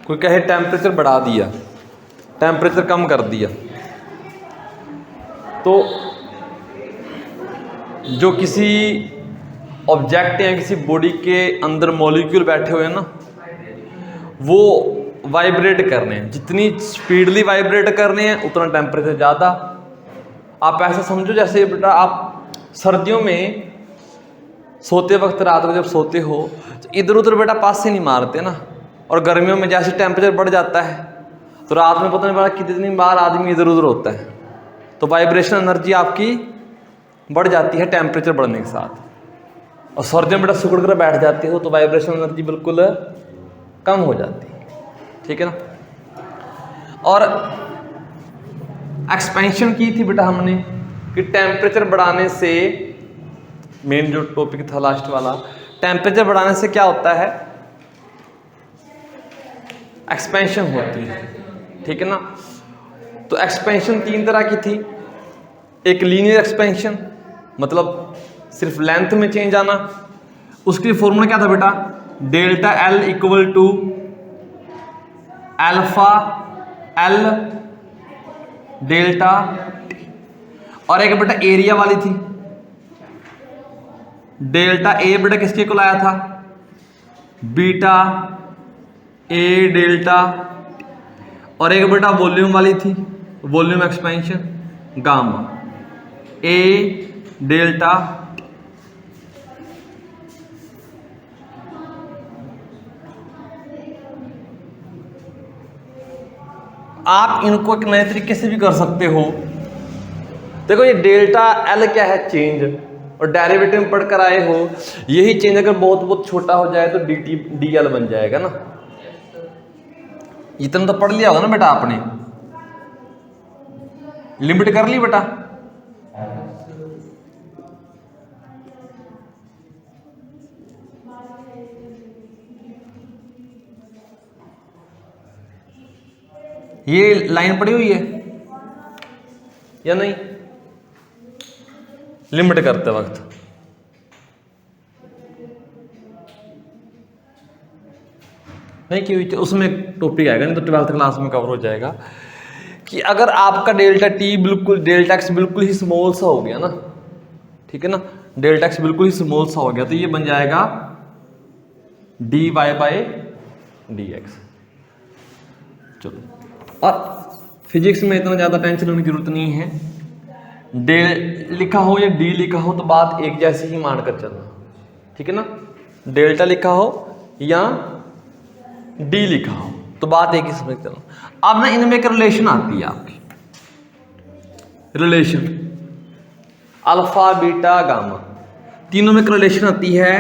कोई कहे टेम्परेचर बढ़ा दिया, टेम्परेचर कम कर दिया, तो जो किसी ऑब्जेक्ट या किसी बॉडी के अंदर मॉलिक्यूल बैठे हुए हैं ना, वो वाइब्रेट कर रहे हैं, जितनी स्पीडली वाइब्रेट कर रहे हैं उतना टेम्परेचर ज़्यादा। आप ऐसा समझो जैसे बेटा आप सर्दियों में सोते वक्त रात को जब सोते हो तो इधर उधर बेटा पास से नहीं मारते ना, और गर्मियों में जैसे टेम्परेचर बढ़ जाता है तो रात में पता नहीं पड़ा कितनी बार आदमी इधर उधर होता है, तो वाइब्रेशन एनर्जी आपकी बढ़ जाती है टेम्परेचर बढ़ने के साथ। और सर्दियों में बेटा सिकुड़ कर बैठ जाते हो तो वाइब्रेशन एनर्जी बिल्कुल कम हो जाती है, ठीक है ना। और एक्सपेंशन की थी बेटा हमने कि टेम्परेचर बढ़ाने से, मेन जो टॉपिक था लास्ट वाला, टेम्परेचर बढ़ाने से क्या होता है, एक्सपेंशन होती है, ठीक है ना। तो एक्सपेंशन 3 तरह की थी। एक लीनियर एक्सपेंशन, मतलब सिर्फ लेंथ में चेंज आना, उसके फॉर्मूला क्या था बेटा, delta L equal to alpha L delta. और एक बेटा एरिया वाली थी, डेल्टा ए बेटा किसके को लाया था, बीटा ए डेल्टा। और एक बेटा वॉल्यूम वाली थी, वॉल्यूम एक्सपेंशन, गामा ए डेल्टा। आप इनको एक नए तरीके से भी कर सकते हो। देखो ये डेल्टा एल क्या है, चेंज, और डेरिवेटिव में पढ़कर आए हो, यही चेंज अगर बहुत बहुत छोटा हो जाए तो डी टी डी एल बन जाएगा ना। इतना तो पढ़ लिया होगा ना बेटा आपने, लिमिट कर ली बेटा। ये लाइन पड़ी हुई है या नहीं, लिमिट करते वक्त नहीं की हुई, उसमें टॉपिक आएगा, नहीं तो 12th क्लास में कवर हो जाएगा कि अगर आपका डेल्टा टी बिल्कुल, डेल्टा एक्स बिल्कुल ही स्मॉल सा हो गया ना, ठीक है ना, डेल्टा एक्स बिल्कुल ही स्मॉल सा हो गया तो ये बन जाएगा D Y by D X. चलो, और फिजिक्स में इतना ज़्यादा टेंशन लेने की जरूरत नहीं है, डे लिखा हो या डी लिखा हो तो बात एक जैसी ही मानकर चलना, ठीक है ना। डेल्टा लिखा हो या डी लिखा हो तो बात एक ही समझ चलना। अब ना इनमें एक रिलेशन आती है आपकी, रिलेशन अल्फा बीटा गामा, तीनों में एक रिलेशन आती है।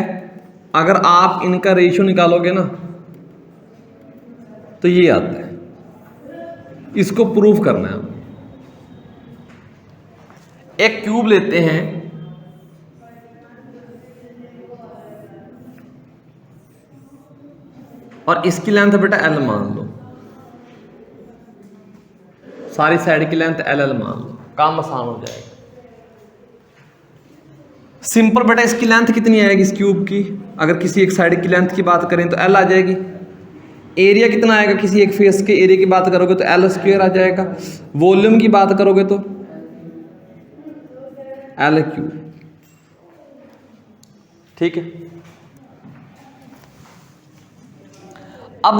अगर आप इनका रेशियो निकालोगे ना तो ये आता है, इसको प्रूफ करना है। एक क्यूब लेते हैं, और इसकी लेंथ बेटा एल मान लो, सारी साइड की लेंथ एल एल मान लो, काम आसान हो जाएगा। सिंपल बेटा इसकी लेंथ कितनी आएगी इस क्यूब की, अगर किसी एक साइड की लेंथ की बात करें तो एल आ जाएगी। एरिया कितना आएगा, किसी एक फेस के एरिया की बात करोगे तो एल स्क्वायर आ जाएगा। वॉल्यूम की बात करोगे तो एल क्यूब, ठीक है। अब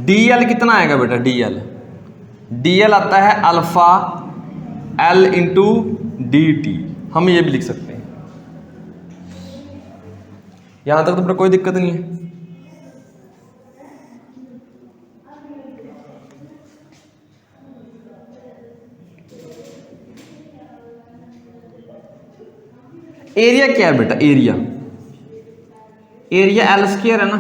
डीएल कितना आएगा बेटा, डीएल आता है alpha L into D T, हम ये भी लिख सकते हैं। यहां तक तो बेटा कोई दिक्कत नहीं है। एरिया क्या है बेटा, एरिया एल स्क्वायर है ना।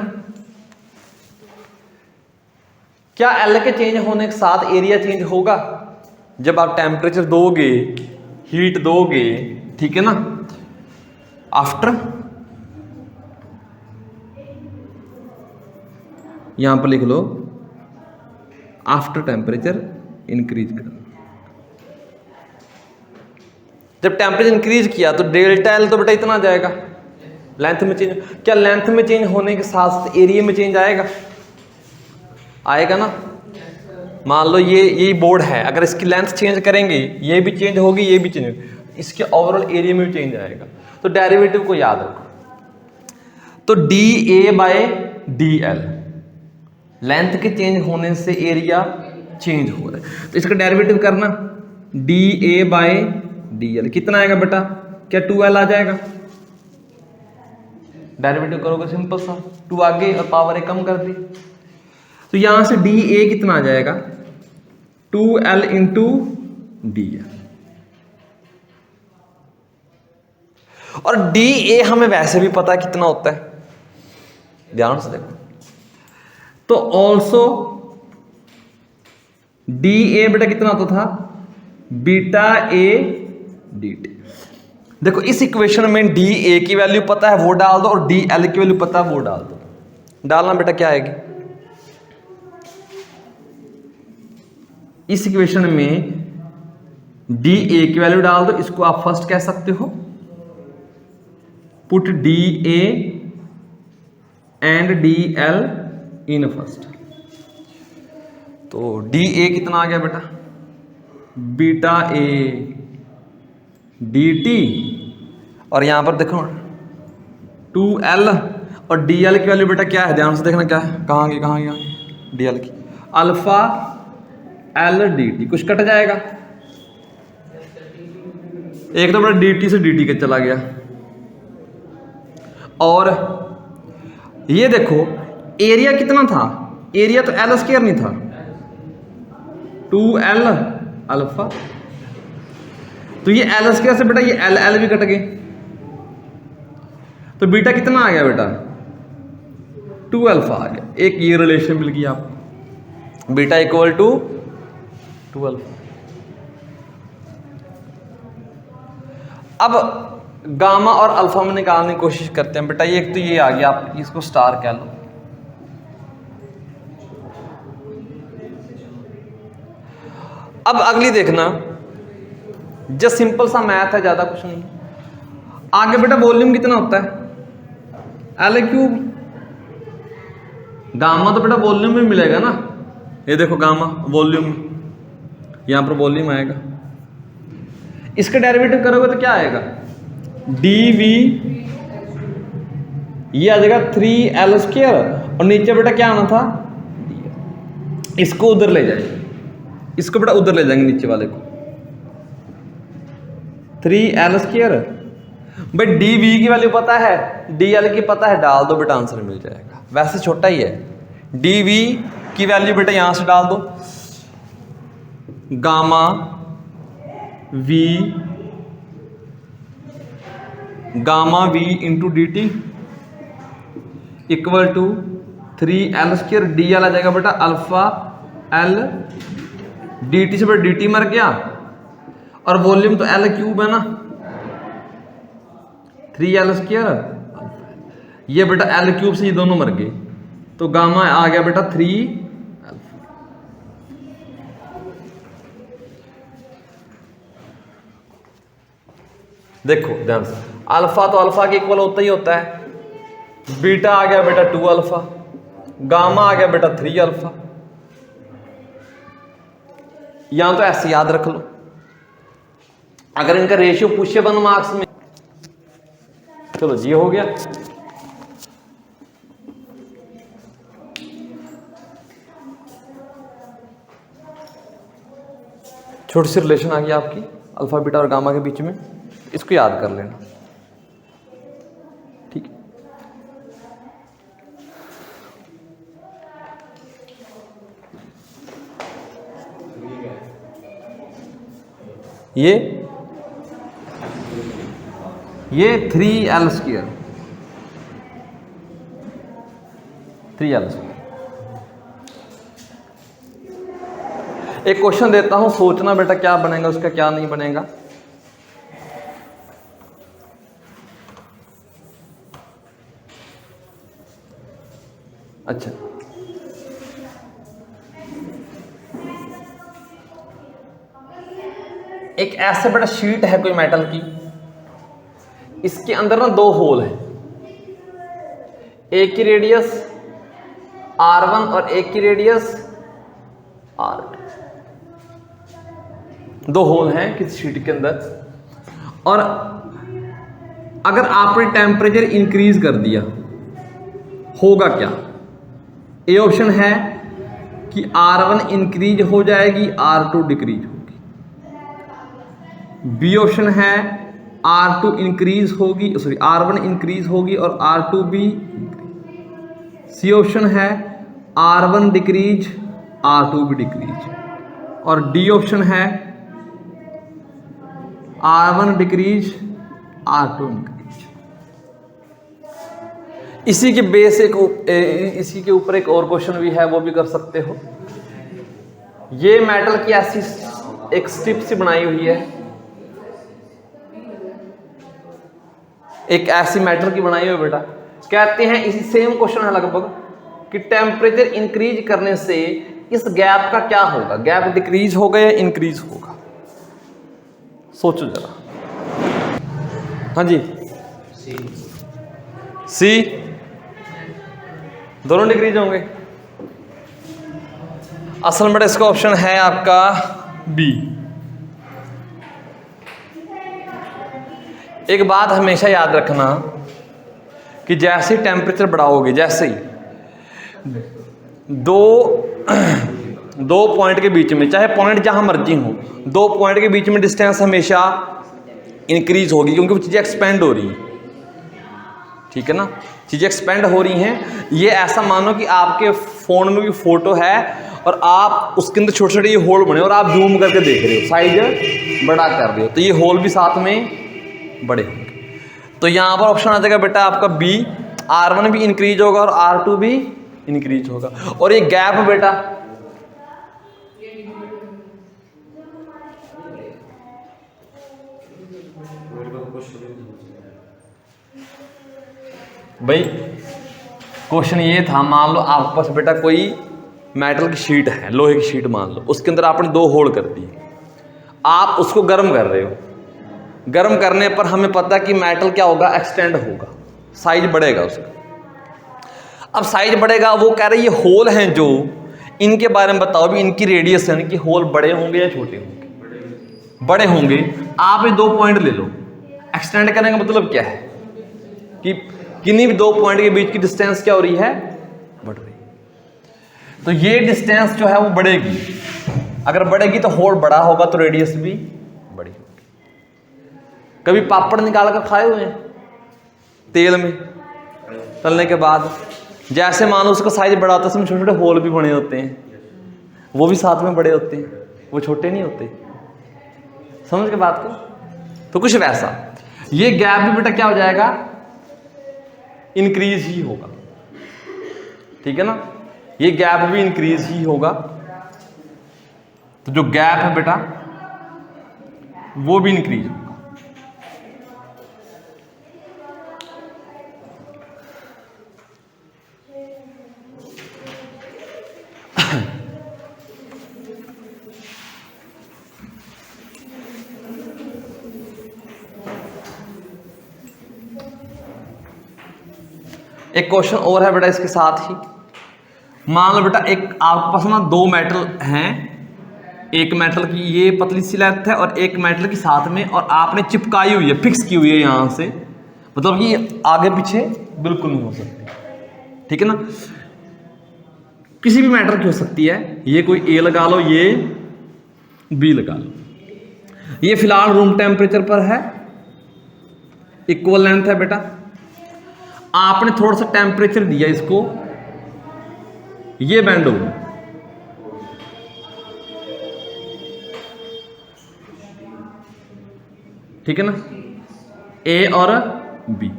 क्या एल के चेंज होने के साथ एरिया चेंज होगा? जब आप टेम्परेचर दोगे, हीट दोगे, ठीक है ना, आफ्टर, यहां पर लिख लो आफ्टर टेम्परेचर इंक्रीज कर। जब टेम्परेचर इंक्रीज किया तो डेल्टा एल तो बेटा इतना आ जाएगा, लेंथ में चेंज, क्या लेंथ में चेंज होने के साथ साथ एरिया में चेंज आएगा? आएगा ना। मान लो ये बोर्ड है, अगर इसकी लेंथ चेंज करेंगे ये भी चेंज होगी, ये भी चेंज होगी, इसके ओवरऑल एरिया में भी चेंज आएगा। तो डेरिवेटिव को याद रखो, तो DA/DL, लेंथ के चेंज होने से एरिया चेंज हो रहा है, तो इसका डेरिवेटिव करना DA/DL कितना आएगा बेटा? क्या 2L आ जाएगा? डेरिवेटिव करोगे सिंपल सा, 2 आगे और पावर 1 कम कर दी, तो यहां से DA कितना आ जाएगा? 2L into DL। और DA हमें वैसे भी पता है कितना होता है, ध्यान से देखो। तो ऑल्सो DA बेटा कितना होता था? Beta A dt। देखो इस इक्वेशन में DA की वैल्यू पता है वो डाल दो, और DL की वैल्यू पता है वो डाल दो। डालना बेटा क्या आएगी? इस इक्वेशन में DA की वैल्यू डाल दो, इसको आप फर्स्ट कह सकते हो, put DA and DL in first. तो DA कितना आ गया बेटा? बीटा A dt, और यहां पर देखो 2L, और DL की वैल्यू बेटा क्या है? ध्यान से देखना क्या है, कहां गई DL की, अल्फा L dt। कुछ कट जाएगा, एक तो बेटा dt से dt के चला गया, और ये देखो एरिया कितना था? एरिया तो L स्क्वायर नहीं था, 2L अल्फा, तो ये L स्क्वायर से बेटा ये L भी कट गए, तो बीटा कितना आ गया बेटा? 2 अल्फा आ गया। एक ये रिलेशन मिल गया आपको, बीटा इक्वल टू 2 अल्फा। अब गामा और अल्फा में निकालने की कोशिश करते हैं बेटा। ये एक तो ये आ गया, आप इसको स्टार कह लो। अब अगली देखना, जो सिंपल सा मैथ है, ज्यादा कुछ नहीं। आगे बेटा वॉल्यूम कितना होता है? L3। गामा तो बेटा वॉल्यूम में मिलेगा ना, ये देखो गामा वॉल्यूम, यहां पर वॉल्यूम आएगा। इसका डेरिवेटिव करोगे तो क्या आएगा? dV, ये आ जाएगा 3L स्क्वायर, और नीचे बेटा क्या आना था? इसको उधर ले जाएंगे, इसको बेटा उधर ले जाएंगे नीचे वाले को, 3L स्क्वायर। भाई dV की वैल्यू पता है, DL की पता है, डाल दो बेटा आंसर मिल जाएगा। वैसे छोटा ही है, dV की वैल्यू बेटा यहां से डाल दो, gamma V into dt equal to 3L square, DL आ जाएगा बेटा अल्फा L, dt से बेटा dt मर गया, और वॉल्यूम तो L3 है ना, 3L स्क्वायर, ये बेटा L3 से ये दोनों मर गए, तो गामा आ गया बेटा 3। देखो ध्यान से, अल्फा तो अल्फा के इक्वल होता ही होता है, बीटा आ गया बेटा 2 अल्फा, गामा आ गया बेटा 3 अल्फा। यहां तो ऐसे याद रख लो, अगर इनका रेशियो पूछे 1 मार्क्स में, चलो जी हो गया। छोटी सी रिलेशन आ गई आपकी अल्फा बीटा और गामा के बीच में, इसको याद कर लेना, ठीक है। ये 3L स्क्वायर, 3L स्क्वायर। एक क्वेश्चन देता हूं, सोचना बेटा क्या बनेगा उसका, क्या नहीं बनेगा। अच्छा, एक ऐसे बड़ा शीट है कोई मेटल की, इसके अंदर ना 2 होल है, एक की रेडियस R1 और एक की रेडियस R2, दो होल हैं किसी शीट के अंदर। और अगर आपने टेम्परेचर इंक्रीज कर दिया होगा क्या? ए ऑप्शन है कि R1 इंक्रीज हो जाएगी, R2 डिक्रीज होगी। बी ऑप्शन है R2 इंक्रीज होगी, सॉरी R1 इंक्रीज होगी और R2 भी। सी ऑप्शन है R1 डिक्रीज, R2 भी डिक्रीज। और डी ऑप्शन है R1 डिक्रीज, R2 इंक्रीज। इसी के बेस इसी के ऊपर एक और क्वेश्चन भी है, वो भी कर सकते हो। ये मेटल की ऐसी एक स्ट्रिप सी बनाई हुई है, एक ऐसी मेटल की बनाई हुई बेटा। कहते हैं इसी सेम क्वेश्चन है लगभग कि टेम्परेचर इंक्रीज करने से इस गैप का क्या होगा, गैप डिक्रीज होगा या इंक्रीज होगा? सोचो जरा। हाँ जी, सी दोनों डिक्रीज होंगे। असल में इसका ऑप्शन है आपका बी। एक बात हमेशा याद रखना कि जैसे ही टेम्परेचर बढ़ाओगे, जैसे ही दो पॉइंट के बीच में, चाहे पॉइंट जहां मर्जी हो, दो पॉइंट के बीच में डिस्टेंस हमेशा इंक्रीज होगी, क्योंकि वो चीजें एक्सपेंड हो रही हैं। ठीक है ना, चीजें एक्सपेंड हो रही हैं। ये ऐसा मानो कि आपके फोन में भी फोटो है और आप उसके अंदर छोटे छोटे ये होल बने और आप जूम करके देख रहे हो, साइज बड़ा कर रहे हो, तो ये होल भी साथ में बड़े होंगे। तो यहां पर ऑप्शन आ जाएगा बेटा आपका बी, R1 भी इंक्रीज होगा और R2 भी इंक्रीज होगा। और ये गैप बेटा भाई क्वेश्चन ये था, मान लो आपके पास बेटा कोई मेटल की शीट है, लोहे की शीट मान लो, उसके अंदर आपने दो होल कर दिए, आप उसको गर्म कर रहे हो। गर्म करने पर हमें पता है कि मेटल क्या होगा, एक्सटेंड होगा, साइज बढ़ेगा उसका। अब साइज बढ़ेगा, वो कह रहे ये होल हैं जो, इनके बारे में बताओ भी, इनकी रेडियस यानी कि होल बड़े होंगे या छोटे होंगे? बड़े होंगे। आप ये दो पॉइंट ले लो, एक्सटेंड करने का मतलब क्या है कि किन्हीं भी दो पॉइंट के बीच की डिस्टेंस क्या हो रही है, बढ़ रही है। तो ये डिस्टेंस जो है वो बढ़ेगी। अगर बढ़ेगी तो होल बड़ा होगा तो रेडियस भी बड़ी होगी। कभी पापड़ निकाल कर खाए हुए हैं तेल में तलने के बाद? जैसे मानो उसका साइज बड़ा होता है, उसमें छोटे छोटे होल भी बने होते हैं, वो भी साथ में बड़े होते हैं, वो छोटे नहीं होते। समझ के बात को? तो कुछ वैसा ये गैप भी बेटा क्या हो जाएगा, इंक्रीज ही होगा। ठीक है ना, ये गैप भी इंक्रीज ही होगा। तो जो गैप है बेटा वो भी इंक्रीज होगा। एक क्वेश्चन और है बेटा इसके साथ ही। मान लो बेटा एक आपके पास ना दो मेटल हैं, एक मेटल की ये पतली सी लेंथ है और एक मेटल की साथ में, और आपने चिपकाई हुई है, फिक्स की हुई है यहां से, मतलब कि आगे पीछे बिल्कुल नहीं हो सकती। ठीक है ना, किसी भी मेटल की हो सकती है। ये कोई ए लगा लो, ये बी लगा लो। ये फिलहाल रूम टेम्परेचर पर है, इक्वल लेंथ है बेटा। आपने थोड़ा सा टेम्परेचर दिया इसको, ये बैंड होगा। ठीक है ना, ए और बी।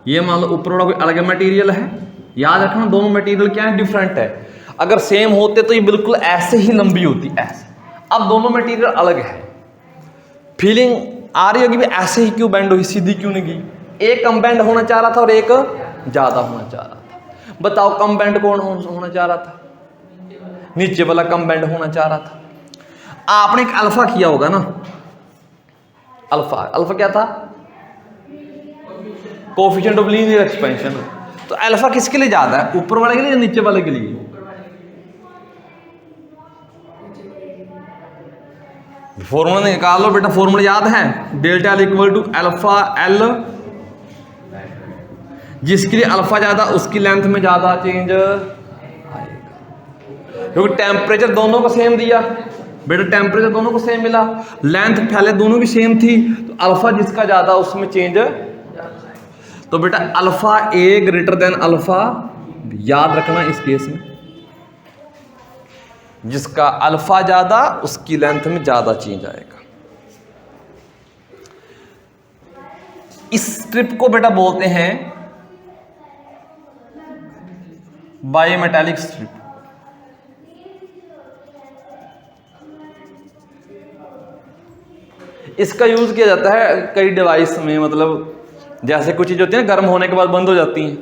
ये मान लो ऊपर वाला कोई अलग मटेरियल है। याद रखना दोनों मटेरियल क्या है, डिफरेंट है। अगर सेम होते तो ये बिल्कुल ऐसे ही लंबी होती, ऐसे। अब दोनों मटेरियल अलग है, फीलिंग आ रही होगी भी ऐसे ही क्यों बैंड हुई, सीधी क्यों नहीं गई? एक कम बैंड होना चाह रहा था और एक ज्यादा होना चाह रहा था। बताओ कम बैंड कौन होना चाह रहा था? नीचे वाला कम बैंड होना चाह रहा था। आपने एक अल्फा किया होगा ना, अल्फा क्या था? Coefficient of linear expansion. तो तो अल्फा किसके लिए ज्यादा है, ऊपर वाले के लिए या नीचे वाले के लिए? फॉर्मूला निकाल लो बेटा, फॉर्मूला याद है, delta L equal to alpha L, जिसके लिए अल्फा ज्यादा उसकी लेंथ में ज्यादा चेंज आएगा, क्योंकि टेम्परेचर दोनों को सेम दिया बेटा, टेम्परेचर दोनों को सेम मिला, लेंथ पहले दोनों की सेम थी, तो अल्फा जिसका ज्यादा उसमें चेंज, तो बेटा अल्फा ए ग्रेटर देन अल्फा, याद रखना इस केस में जिसका अल्फा ज्यादा उसकी लेंथ में ज्यादा चेंज आएगा। इस स्ट्रिप को बेटा बोलते हैं बायोमेटालिक स्ट्रिप। इसका यूज किया जाता है कई डिवाइस में, मतलब जैसे कुछ चीज होती है ना गर्म होने के बाद बंद हो जाती हैं,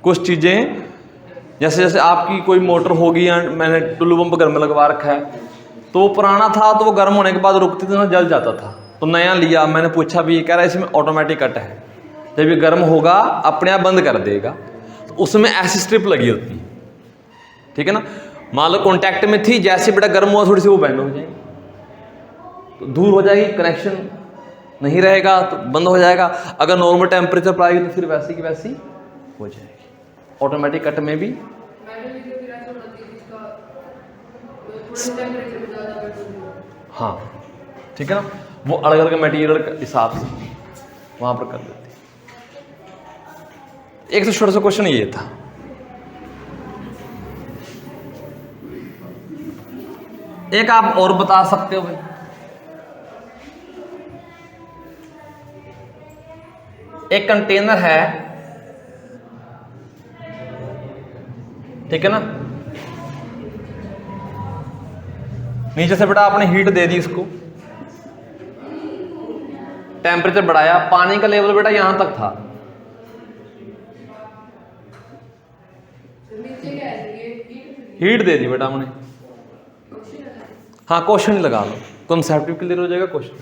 कुछ चीजें जैसे जैसे आपकी कोई मोटर होगी या मैंने टुल्लू पंप घर में लगवा रखा है, तो वो पुराना था तो वो गर्म होने के बाद रुकती थी ना, जल जाता था, तो नया लिया, मैंने पूछा भी, ये कह रहा है इसमें ऑटोमेटिक कट है, जब ये गर्म होगा अपने आप बंद कर देगा, तो उसमें ऐसी स्ट्रिप लगी होती है, ठीक है ना। मान लो कॉन्टैक्ट में थी, जैसे बेटा गर्म हुआ थोड़ी सी वो बैंड हो जाएगी, तो दूर हो जाएगी, कनेक्शन नहीं रहेगा तो बंद हो जाएगा, अगर नॉर्मल टेम्परेचर पर आएगी तो फिर वैसी की वैसी हो जाएगी। ऑटोमेटिक कट में भी हाँ ठीक है ना, वो अलग अलग मटेरियल के हिसाब से वहां पर कर देते हैं। एक तो छोटा सा क्वेश्चन ये था, एक आप और बता सकते हो भाई, एक कंटेनर है, ठीक है ना, नीचे से बेटा आपने हीट दे दी, इसको टेम्परेचर बढ़ाया, पानी का लेवल बेटा यहां तक था, हीट दे दी बेटा हमने, हाँ क्वेश्चन लगा लो, कॉन्सेप्ट भी क्लियर हो जाएगा क्वेश्चन।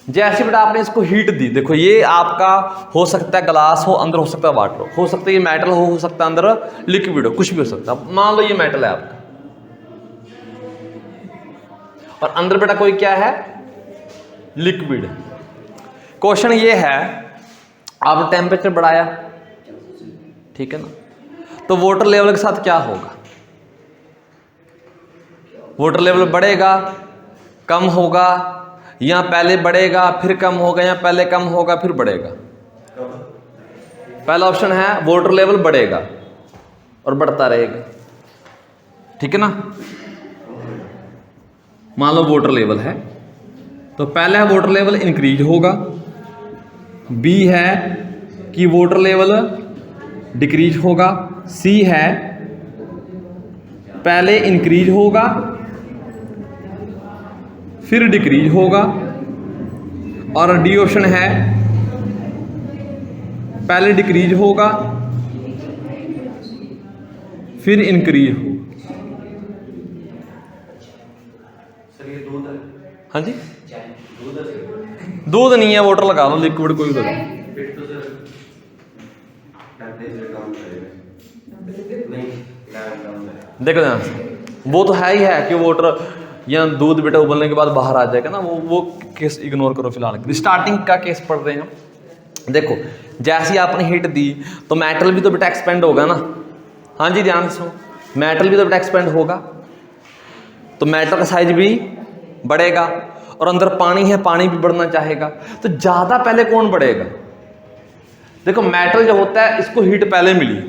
जैसे बेटा आपने इसको हीट दी, देखो ये आपका हो सकता है ग्लास हो, अंदर हो सकता है वाटर हो सकता है ये मेटल हो सकता है अंदर लिक्विड हो, कुछ भी हो सकता है। मान लो ये मेटल है आपका और अंदर बेटा कोई क्या है, लिक्विड। क्वेश्चन ये है, आपने टेम्परेचर बढ़ाया, ठीक है ना, तो वाटर लेवल के साथ क्या होगा, वाटर लेवल बढ़ेगा कम होगा, या पहले बढ़ेगा फिर कम होगा, या पहले कम होगा फिर बढ़ेगा? पहला ऑप्शन है वाटर लेवल बढ़ेगा और बढ़ता रहेगा, ठीक है ना। मान लो वाटर लेवल है, तो पहला है वाटर लेवल इंक्रीज होगा, बी है कि वाटर लेवल डिक्रीज होगा, सी है पहले इंक्रीज होगा फिर डिक्रीज होगा, और डी ऑप्शन है पहले डिक्रीज होगा फिर इंक्रीज होगा। सर ये दूध है? हाँ जी, दूध है? दूध नहीं है, वाटर लगा लो, लिक्विड कोई भी लगा लो। फिर तो सर टेम्परेचर कम करेगा, नहीं कम करेगा। देखो ध्यान से, वो तो है ही है कि वाटर या दूध बेटा उबलने के बाद बाहर आ जाएगा ना, वो केस इग्नोर करो फिलहाल, स्टार्टिंग का केस पढ़ रहे हैं हम। देखो जैसे ही आपने हीट दी तो मेटल भी तो बेटा एक्सपेंड होगा ना, हाँ जी ध्यान से सुनो, मेटल भी तो बेटा एक्सपेंड होगा, तो मेटल का साइज भी बढ़ेगा, और अंदर पानी है, पानी भी बढ़ना चाहेगा, तो ज्यादा पहले कौन बढ़ेगा? देखो मेटल जो होता है इसको हीट पहले मिली,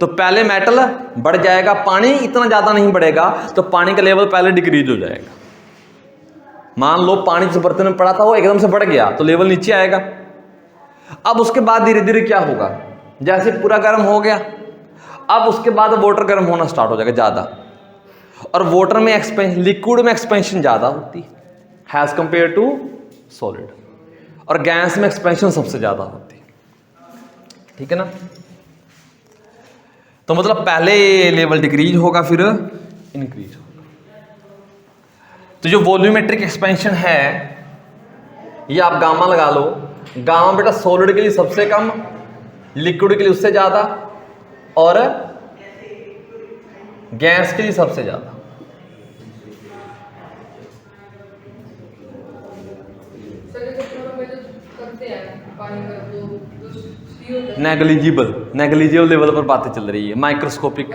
तो पहले मेटल बढ़ जाएगा, पानी इतना ज्यादा नहीं बढ़ेगा, तो पानी का लेवल पहले डिक्रीज हो जाएगा। मान लो पानी जिस बर्तन में पड़ा था वो एकदम से बढ़ गया तो लेवल नीचे आएगा। अब उसके बाद धीरे धीरे क्या होगा, जैसे पूरा गर्म हो गया, अब उसके बाद वाटर गर्म होना स्टार्ट हो जाएगा ज्यादा, और वाटर में एक्सपेंशन, लिक्विड में एक्सपेंशन ज्यादा होती है एज कंपेयर टू सॉलिड, और गैस में एक्सपेंशन सबसे ज्यादा होती है, ठीक है ना। तो मतलब पहले लेवल डिक्रीज होगा फिर इंक्रीज होगा। तो जो वॉल्यूमेट्रिक एक्सपेंशन है ये आप गामा लगा लो, गामा बेटा सॉलिड के लिए सबसे कम, लिक्विड के लिए उससे ज़्यादा, और गैस के लिए सबसे ज़्यादा। नेग्लिजिबल लेवल पर बातें चल रही है, माइक्रोस्कोपिक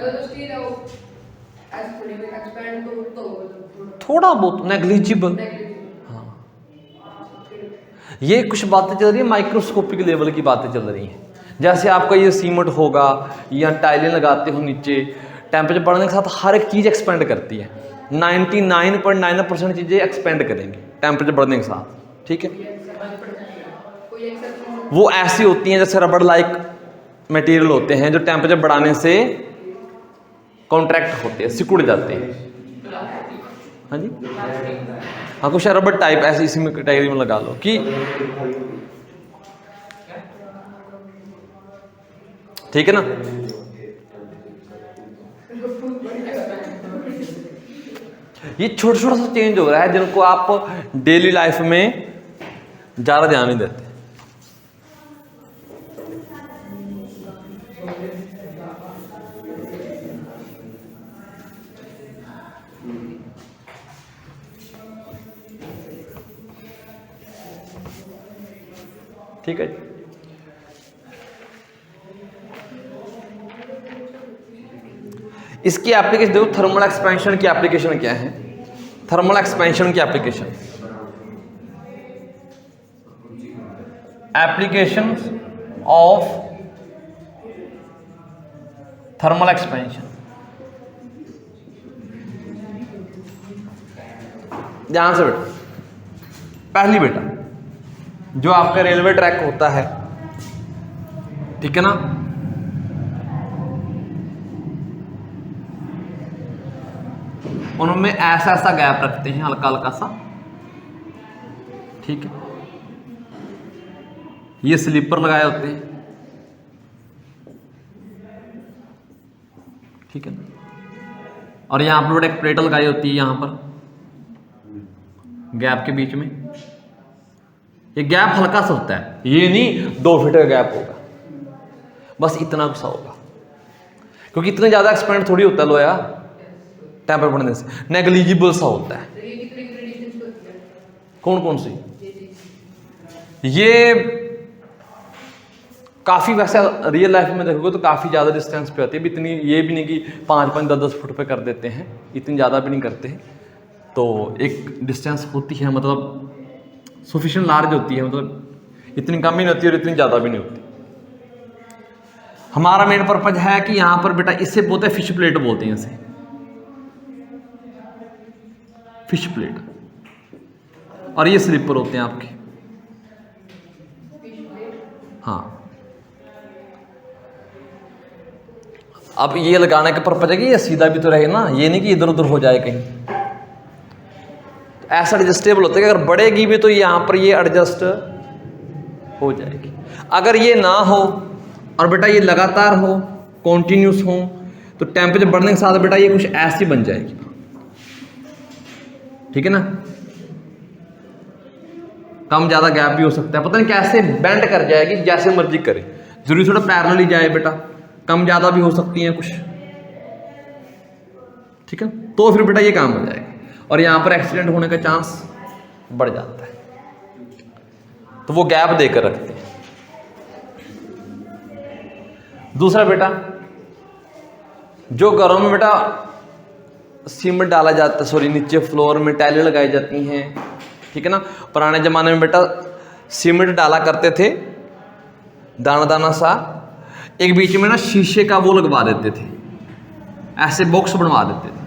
थोड़ा बहुत नेग्लिजिबल। हाँ, ये कुछ बातें चल रही है, माइक्रोस्कोपिक लेवल की बातें चल रही हैं। जैसे आपका ये सीमेंट होगा या टाइलें लगाते हो नीचे, टेम्परेचर बढ़ने के साथ हर एक चीज़ एक्सपेंड करती है। 99.9% चीज़ें एक्सपेंड करेंगी टेम्परेचर बढ़ने के साथ, ठीक है। वो ऐसी होती हैं जैसे रबड़ लाइक मटेरियल होते हैं जो टेम्परेचर बढ़ाने से कॉन्ट्रैक्ट होते हैं, सिकुड़ जाते हैं। हाँ जी, हाँ कुछ रबड़ टाइप ऐसे इसी में कैटेगरी में लगा लो कि ठीक है ना। ये छोटा छोटा सा चेंज हो रहा है जिनको आप डेली लाइफ में ज़्यादा ध्यान नहीं देते। ठीक है, इसकी एप्लीकेशन देखो, थर्मल एक्सपेंशन की एप्लीकेशन क्या है। थर्मल एक्सपेंशन की एप्लीकेशन ऑफ थर्मल एक्सपेंशन। ध्यान से बेटा, पहली बेटा जो आपका रेलवे ट्रैक होता है, ठीक है ना, उनमें ऐसा ऐसा गैप रखते हैं, हल्का हल्का सा, ठीक है। ये स्लीपर लगाए होते हैं, ठीक है ना, और यहां पर बेटा एक प्लेट लगाई होती है यहां पर गैप के बीच में। ये गैप हल्का सा होता है, ये नहीं 2 फीट का गैप होगा, बस इतना सा होगा, क्योंकि इतना ज्यादा एक्सपेंड थोड़ी होता है लोया टेम्परेचर बढ़ने से, नेग्लिजिबल सा होता है। कौन कौन सी? ये काफी, वैसे रियल लाइफ में देखोगे तो काफी ज्यादा डिस्टेंस पे होती है, इतनी ये भी नहीं कि 5-5, 10-10 फुट पे कर देते हैं, इतनी ज्यादा भी नहीं करते हैं। तो एक डिस्टेंस होती है, मतलब सफिशिएंट लार्ज होती है, मतलब इतनी कम भी नहीं होती और इतनी ज़्यादा भी नहीं होती। हमारा मेन पर्पज है कि यहाँ पर बेटा इससे बोलते हैं फिश प्लेट, बोलते हैं इसे फिश प्लेट, और ये स्लीपर होते हैं आपके। हाँ, अब ये लगाने का पर्पज है कि ये सीधा भी तो रहे ना, ये नहीं कि इधर उधर हो जाए कहीं। ऐसा एडजस्टेबल होता है कि अगर बढ़ेगी भी तो यहां पर ये एडजस्ट हो जाएगी। अगर ये ना हो और बेटा ये लगातार हो, कॉन्टिन्यूस हो, तो टेम्परेचर बढ़ने के साथ बेटा ये कुछ ऐसी बन जाएगी, ठीक है ना। कम ज्यादा गैप भी हो सकता है, पता नहीं कैसे बेंड कर जाएगी, जैसे मर्जी करे, जरूरी थोड़ा पैरेलल ही जाए बेटा, कम ज्यादा भी हो सकती है कुछ, ठीक है। तो फिर बेटा ये काम हो जाएगा और यहां पर एक्सीडेंट होने का चांस बढ़ जाता है, तो वो गैप देकर रखते हैं। दूसरा बेटा, जो घरों में बेटा सीमेंट डाला जाता है, सॉरी नीचे फ्लोर में टाइलें लगाई जाती हैं, ठीक है ना। पुराने जमाने में बेटा सीमेंट डाला करते थे दाना दाना सा, एक बीच में ना शीशे का वो लगवा देते थे, ऐसे बॉक्स बनवा देते थे,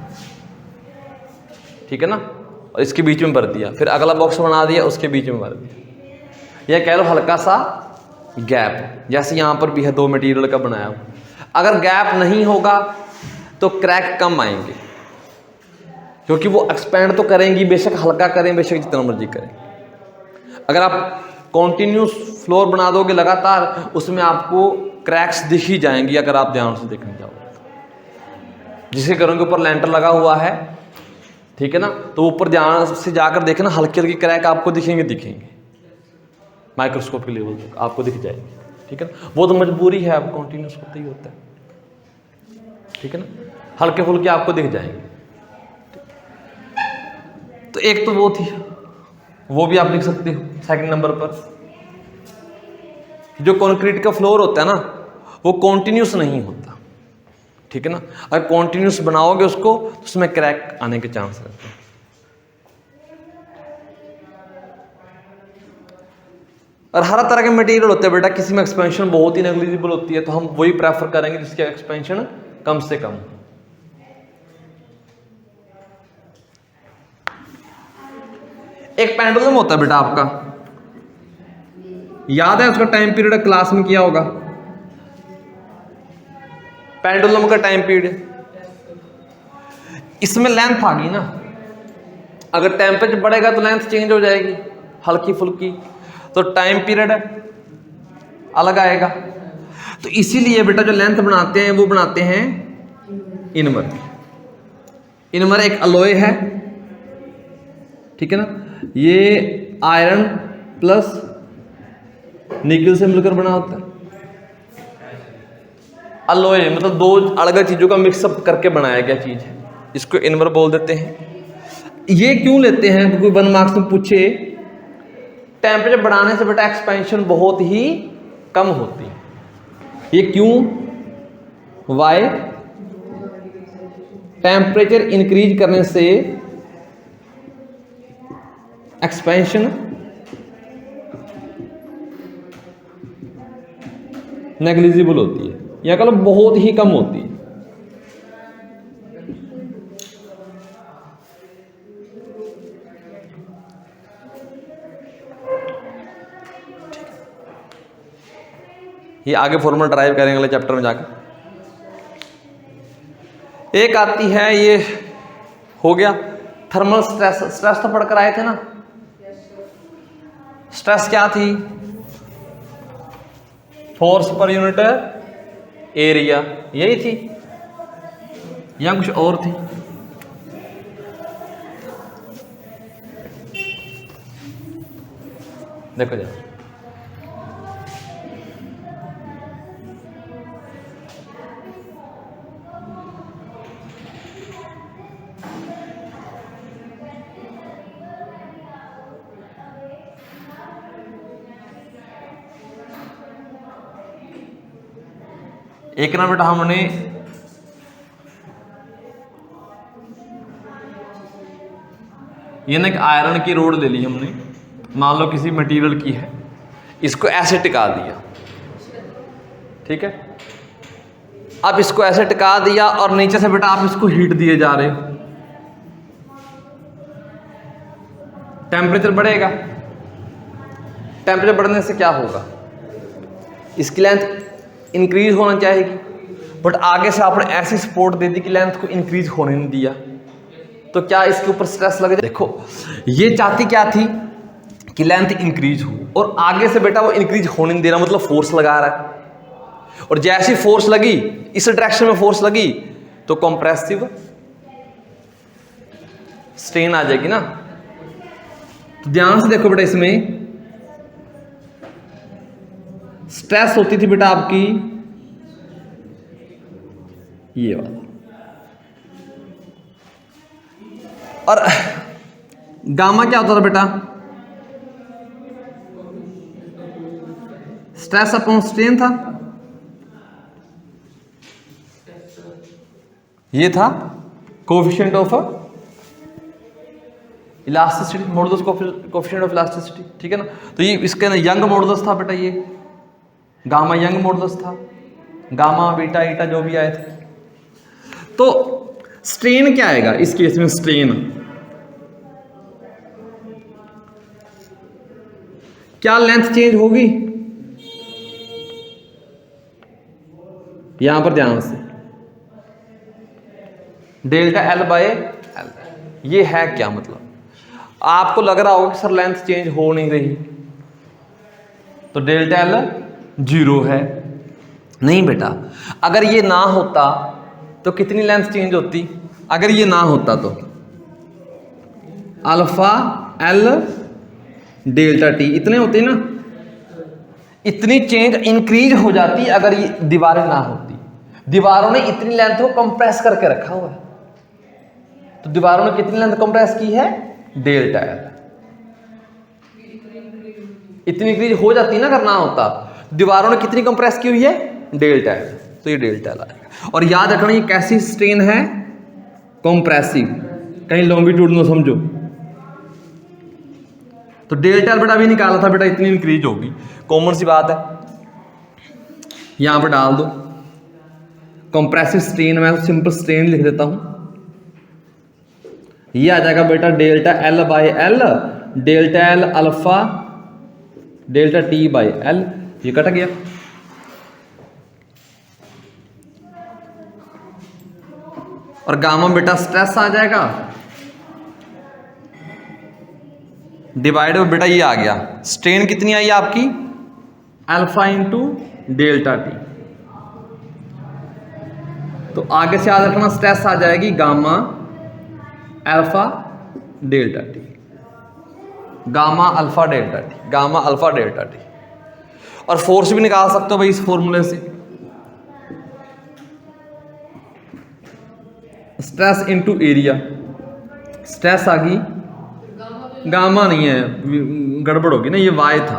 ठीक है ना, और इसके बीच में भर दिया, फिर अगला बॉक्स बना दिया, उसके बीच में भर दिया। यह कह लो हल्का सा गैप, जैसे यहां पर भी है 2 मटेरियल का बनाया हुआ। अगर गैप नहीं होगा तो क्रैक कम आएंगे, क्योंकि वो एक्सपेंड तो करेंगी, बेशक हल्का करें, बेशक जितना मर्जी करें। अगर आप कॉन्टिन्यूस फ्लोर बना दोगे लगातार, उसमें आपको क्रैक्स दिख ही जाएंगी अगर आप ध्यान से देखने जाओगे। जिसके घरों के ऊपर लेंटर लगा हुआ है, ठीक है ना, तो ऊपर ध्यान से जाकर देखना, हल्की हल्की क्रैक आपको दिखेंगे। माइक्रोस्कोप के लेवल तक आपको दिख जाएगी, ठीक है ना। वो तो मजबूरी है, अब कॉन्टिन्यूस होता ही होता है, ठीक है ना, हल्के फुल्के आपको दिख जाएंगे। तो एक तो वो थी, वो भी आप लिख सकते हो। सेकंड नंबर पर जो कंक्रीट का फ्लोर होता है ना, वो कॉन्टिन्यूस नहीं होता, ठीक है ना। अगर कॉन्टिन्यूस बनाओगे उसको तो उसमें क्रैक आने के चांस रहते हैं। और हर तरह के मटेरियल होते हैं बेटा, किसी में एक्सपेंशन बहुत ही नेग्लिजिबल होती है, तो हम वही प्रेफर करेंगे जिसकी एक्सपेंशन कम से कम। एक पेंडुलम होता है बेटा आपका, याद है उसका टाइम पीरियड क्लास में किया होगा, पेंडुलम का टाइम पीरियड। इसमें लेंथ आ गई ना, अगर टेम्परेचर बढ़ेगा तो लेंथ चेंज हो जाएगी हल्की फुल्की, तो टाइम पीरियड अलग आएगा। तो इसीलिए बेटा जो लेंथ बनाते हैं वो बनाते हैं इनमर। इनमर एक अलॉय है, ठीक है ना, ये आयरन प्लस निकल से मिलकर बना होता है। अलॉय मतलब दो अलग चीजों का मिक्सअप करके बनाया गया चीज है, इसको इनमर बोल देते हैं। ये क्यों लेते हैं, क्योंकि 1 मार्क्स में पूछे टेम्परेचर बढ़ाने से बेटा एक्सपेंशन बहुत ही कम होती है। ये क्यों, वाई, टेम्परेचर इंक्रीज करने से एक्सपेंशन नेग्लिजिबल होती है, या कह लो बहुत ही कम होती है। ये आगे फॉर्मूला ड्राइव करेंगे अगले चैप्टर में जाकर। एक आती है, ये हो गया थर्मल स्ट्रेस। स्ट्रेस तो पढ़कर आए थे ना, स्ट्रेस क्या थी, फोर्स पर यूनिट एरिया, यही थी या कुछ और थी। देखो जरा, एक ना बेटा हमने ये ना एक आयरन की रोड ले ली हमने, मान लो किसी मटेरियल की है, इसको ऐसे टिका दिया, ठीक है। अब इसको ऐसे टिका दिया और नीचे से बेटा आप इसको हीट दिए जा रहे हो, टेम्परेचर बढ़ेगा। टेम्परेचर बढ़ने से क्या होगा, इसकी लेंथ इंक्रीज होना चाहिए, बट आगे से आपने ऐसी सपोर्ट दे दी कि लेंथ को इंक्रीज होने नहीं दिया, तो क्या इसके ऊपर स्ट्रेस लगे। देखो ये चाहती क्या थी कि लेंथ इंक्रीज हो, और आगे से बेटा वो इंक्रीज होने नहीं दे रहा, मतलब फोर्स लगा रहा है, और जैसी फोर्स लगी, इस डायरेक्शन में फोर्स लगी, तो कंप्रेसिव स्ट्रेन आ जाएगी ना। तो ध्यान से देखो बेटा, इसमें स्ट्रेस होती थी बेटा आपकी ये वाला, और गामा क्या होता था बेटा, स्ट्रेस अपॉन स्ट्रेन था, ये था coefficient of elasticity, modulus coefficient of elasticity, ठीक है ना। तो ये इसके यंग मॉडुलस था बेटा, ये गामा यंग मॉडुलस था, गामा बीटा ईटा जो भी आए थे। तो स्ट्रेन क्या आएगा इस केस में, स्ट्रेन क्या लेंथ चेंज होगी, यहां पर ध्यान से, डेल्टा एल बाय एल, ये है क्या मतलब, आपको लग रहा होगा कि सर लेंथ चेंज हो नहीं रही, तो डेल्टा एल 0 है। नहीं बेटा, अगर ये ना होता तो कितनी लेंथ चेंज होती, अगर ये ना होता तो अल्फा एल डेल्टा टी इतने होते ना, इतनी चेंज इंक्रीज हो जाती अगर ये दीवारें ना होती। दीवारों ने इतनी लेंथ को कंप्रेस करके रखा हुआ है, तो दीवारों ने कितनी लेंथ कंप्रेस की है, डेल्टा एल। इतनी इंक्रीज हो जाती ना अगर ना होता। दीवारों ने कितनी कंप्रेस की हुई है, डेल्टा एल, तो ये डेल्टा एल आएगा। और याद रखना ये कैसी स्ट्रेन है, कंप्रेसिव, कहीं लॉन्गिट्यूड समझो। तो डेल्टा एल बेटा अभी निकाला था बेटा, इतनी इंक्रीज होगी, कॉमन सी बात है, यहां पर डाल दो कंप्रेसिव स्ट्रेन। मैं सिंपल स्ट्रेन लिख देता हूं, ये आ जाएगा बेटा delta L by L, delta L alpha delta T by L, ये कट गया। और गामा बेटा स्ट्रेस आ जाएगा, डिवाइड में बेटा ये आ गया, स्ट्रेन कितनी आई आपकी, अल्फा इंटू डेल्टा टी। तो आगे से याद रखना स्ट्रेस आ जाएगी gamma alpha delta T, gamma alpha delta T, gamma alpha delta T. और फोर्स भी निकाल सकते हो भाई इस फॉर्मूले से, स्ट्रेस इनटू एरिया। स्ट्रेस आ गई, गामा नहीं है, गड़बड़ होगी ना, ये वाई था,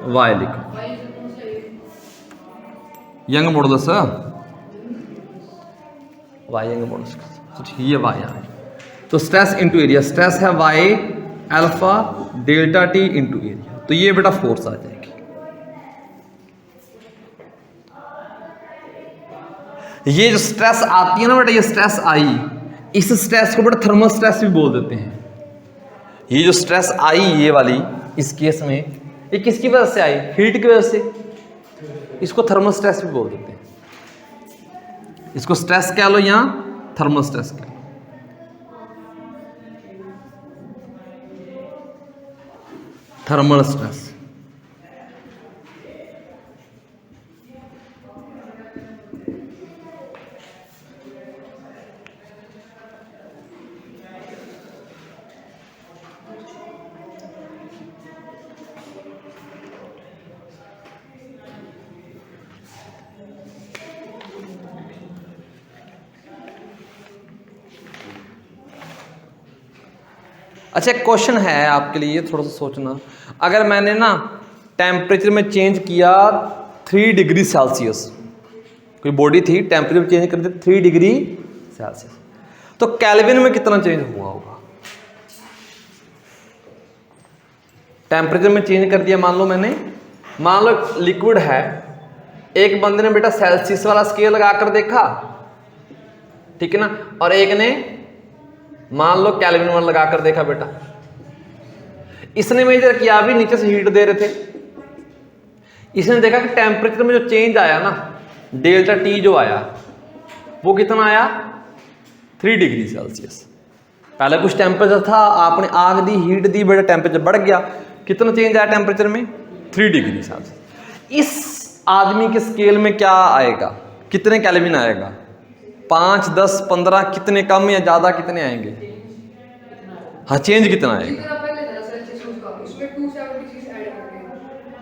वाई लिखो, Young modulus, Y Young modulus, ये वाई आ गई। तो स्ट्रेस इनटू एरिया, स्ट्रेस है Y alpha delta T into area, तो ये बेटा फोर्स आ जाएगी। ये जो स्ट्रेस आती है ना बेटा, ये स्ट्रेस आई, इस स्ट्रेस को बेटा थर्मल स्ट्रेस भी बोल देते हैं। ये जो स्ट्रेस आई ये वाली, इस केस में ये किसकी वजह से आई, हीट की वजह से, इसको थर्मल स्ट्रेस भी बोल देते हैं। इसको स्ट्रेस कह लो या थर्मल स्ट्रेस कह लो। थर्मल स्ट्रेस, अच्छा एक क्वेश्चन है आपके लिए, थोड़ा सा सोचना। अगर मैंने ना टेम्परेचर में चेंज किया 3 डिग्री सेल्सियस, कोई बॉडी थी टेम्परेचर चेंज कर दिया 3 डिग्री सेल्सियस, तो केल्विन में कितना चेंज हुआ होगा। टेम्परेचर में चेंज कर दिया, मान लो मैंने, मान लो लिक्विड है, एक बंदे ने बेटा सेल्सियस वाला स्केल लगाकर देखा, ठीक है ना, और एक ने मान लो केल्विन वाला लगाकर देखा बेटा। इसने मेजर किया, भी नीचे से हीट दे रहे थे, इसने देखा कि टेम्परेचर में जो चेंज आया ना, डेल्टा टी जो आया वो कितना आया, 3 डिग्री सेल्सियस। पहले कुछ टेम्परेचर था, आपने आग दी, हीट दी, बेटा टेम्परेचर बढ़ गया, कितना चेंज आया टेम्परेचर में, 3 डिग्री सेल्सियस। इस आदमी के स्केल में क्या आएगा, कितने केल्विन आएगा, 5, 10, 15, कितने कम या ज्यादा कितने आएंगे, हाँ चेंज कितना आएगा,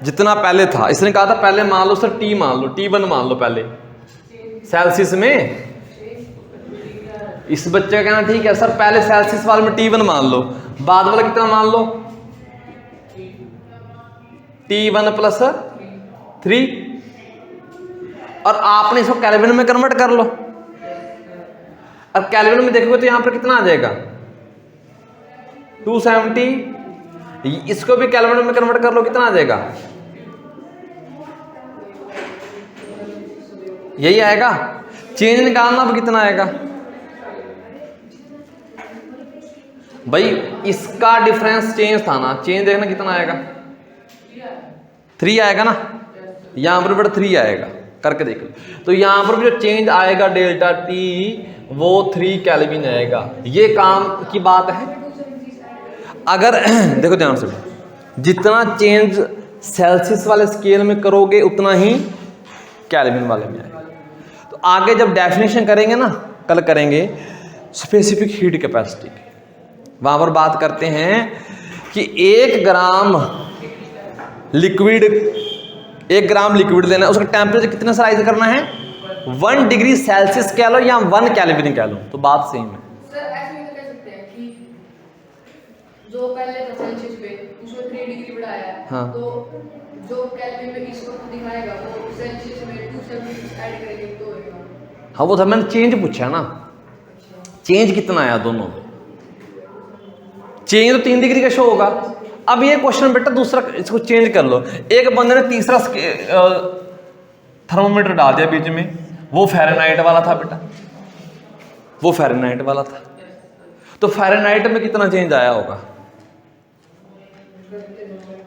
जितना पहले था। इसने कहा था पहले मान लो सर टी मान लो, T1 मान लो पहले सेल्सियस में। इस बच्चे का कहना ठीक है सर पहले सेल्सियस वाले में T1 मान लो, बाद वाला कितना मान लो, T1 प्लस 3, और आपने इसको केल्विन में कन्वर्ट कर लो। अब केल्विन में देखोगे तो यहां पर कितना आ जाएगा, 270। इसको भी केल्विन में कन्वर्ट कर लो, कितना आ जाएगा, यही आएगा। चेंज निकालना अब कितना आएगा भाई, इसका डिफरेंस चेंज था ना, चेंज देखना कितना आएगा, 3 आएगा ना, यहां पर बेटा 3 आएगा, करके देख लो। तो यहां पर भी जो चेंज आएगा डेल्टा टी वो 3 केल्विन आएगा। ये काम की बात है। अगर देखो ध्यान से, जितना चेंज सेल्सियस वाले स्केल में करोगे उतना ही केल्विन वाले में आएगा। तो आगे जब डेफिनेशन करेंगे ना, कल करेंगे स्पेसिफिक हीट कैपेसिटी, वहां पर बात करते हैं कि 1 ग्राम लिक्विड 1 ग्राम लिक्विड लेना है, उसका टेम्परेचर कितना से राइज करना है, 1 डिग्री सेल्सियस कह लो या 1 केल्विन कह लो, तो बात सेम है। सर ऐसे भी तो कह सकते हैं कि जो पहले था सेल्सियस पे उसमें 3 डिग्री बढ़ाया है, हाँ। तो जो केल्विन में इस वक्त दिखाएगा वो सेल्सियस में 276 ऐड करेंगे तो होगा। हाँ वो था, मैंने चेंज पूछा ना, चेंज कितना आया दोनों में, चेंज तो 3 डिग्री का शो होगा। अब ये क्वेश्चन बेटा दूसरा, इसको चेंज कर लो। एक बंदे ने तीसरा थर्मोमीटर डाल दिया बीच में, वो फ़ारेनहाइट वाला था बेटा, वो फ़ारेनहाइट वाला था, तो फ़ारेनहाइट में कितना चेंज आया होगा,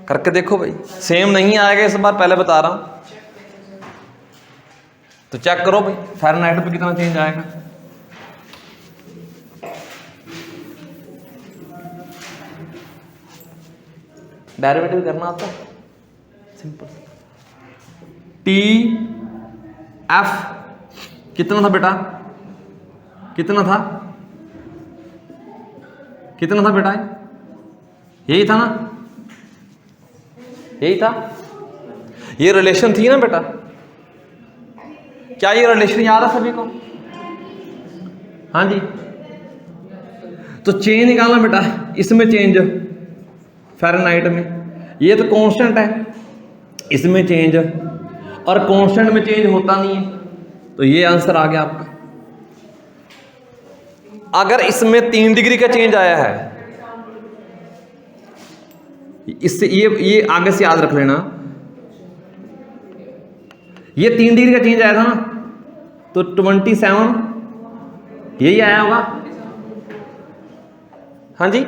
करके देखो भाई। सेम नहीं आएगा इस बार, पहले बता रहा हूं, तो चेक करो भाई फ़ारेनहाइट में कितना चेंज आएगा। डेरिवेटिव करना आता है, सिंपल। टी एफ कितना था बेटा, कितना था, कितना था बेटा, यही था ना, यही था, ये रिलेशन थी ना बेटा, क्या ये रिलेशन याद है सभी को, हाँ जी। तो चेंज निकालना बेटा, इसमें चेंज फ़ारेनहाइट में, ये तो कांस्टेंट है, इसमें चेंज, और कांस्टेंट में चेंज होता नहीं है, तो ये आंसर आ गया आपका। अगर इसमें 3 डिग्री का चेंज आया है, इससे ये आगे से याद रख लेना, ये 3 डिग्री का चेंज आया था ना, तो 27 यही आया होगा, हाँ जी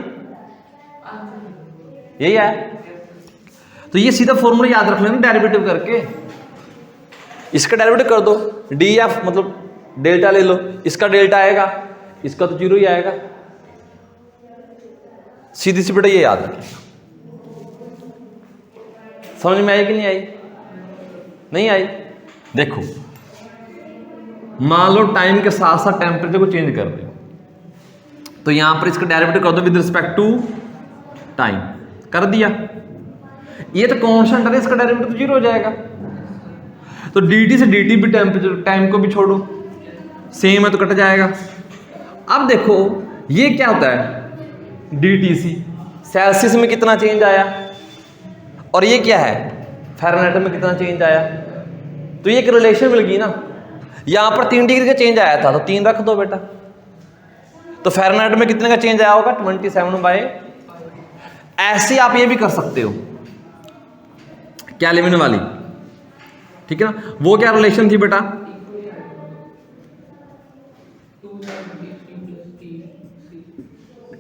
यही आया। तो ये सीधा फॉर्मूला याद रख लेना डेरिवेटिव करके, इसका डेरिवेटिव कर दो, डी एफ मतलब डेल्टा ले लो, इसका डेल्टा आएगा, इसका तो 0 ही आएगा, सीधी सी बेटा ये याद रखना। समझ में आई कि नहीं आई, नहीं आई। देखो मान लो टाइम के साथ साथ टेम्परेचर को चेंज कर दो, तो यहां पर इसका डेरिवेटिव कर दो विद रिस्पेक्ट टू टाइम, कर दिया, ये तो कांस्टेंट है, इसका डेरिवेटिव तो 0 हो जाएगा। तो dt से dt भी टेम्परेचर टाइम को भी छोड़ो, सेम है तो कट जाएगा। अब देखो ये क्या होता है, dTc सेल्सियस में कितना चेंज आया, और ये क्या है फ़ारेनहाइट में कितना चेंज आया, तो ये एक रिलेशन मिल गई ना। यहां पर 3 डिग्री का चेंज आया था, तो 3 रख दो बेटा, तो फ़ारेनहाइट में कितने का चेंज आया होगा 27/। ऐसे आप ये भी कर सकते हो केल्विन वाली, ठीक है ना। वो क्या रिलेशन थी बेटा,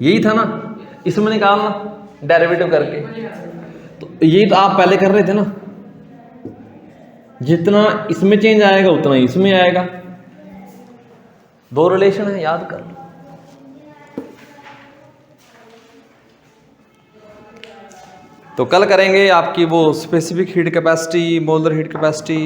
यही था ना, इसमें निकालना डेरिवेटिव करके, तो यही तो आप पहले कर रहे थे ना, जितना इसमें चेंज आएगा उतना ही इसमें आएगा, 2 रिलेशन है, याद कर लो। तो कल करेंगे आपकी वो specific heat capacity, molar heat capacity,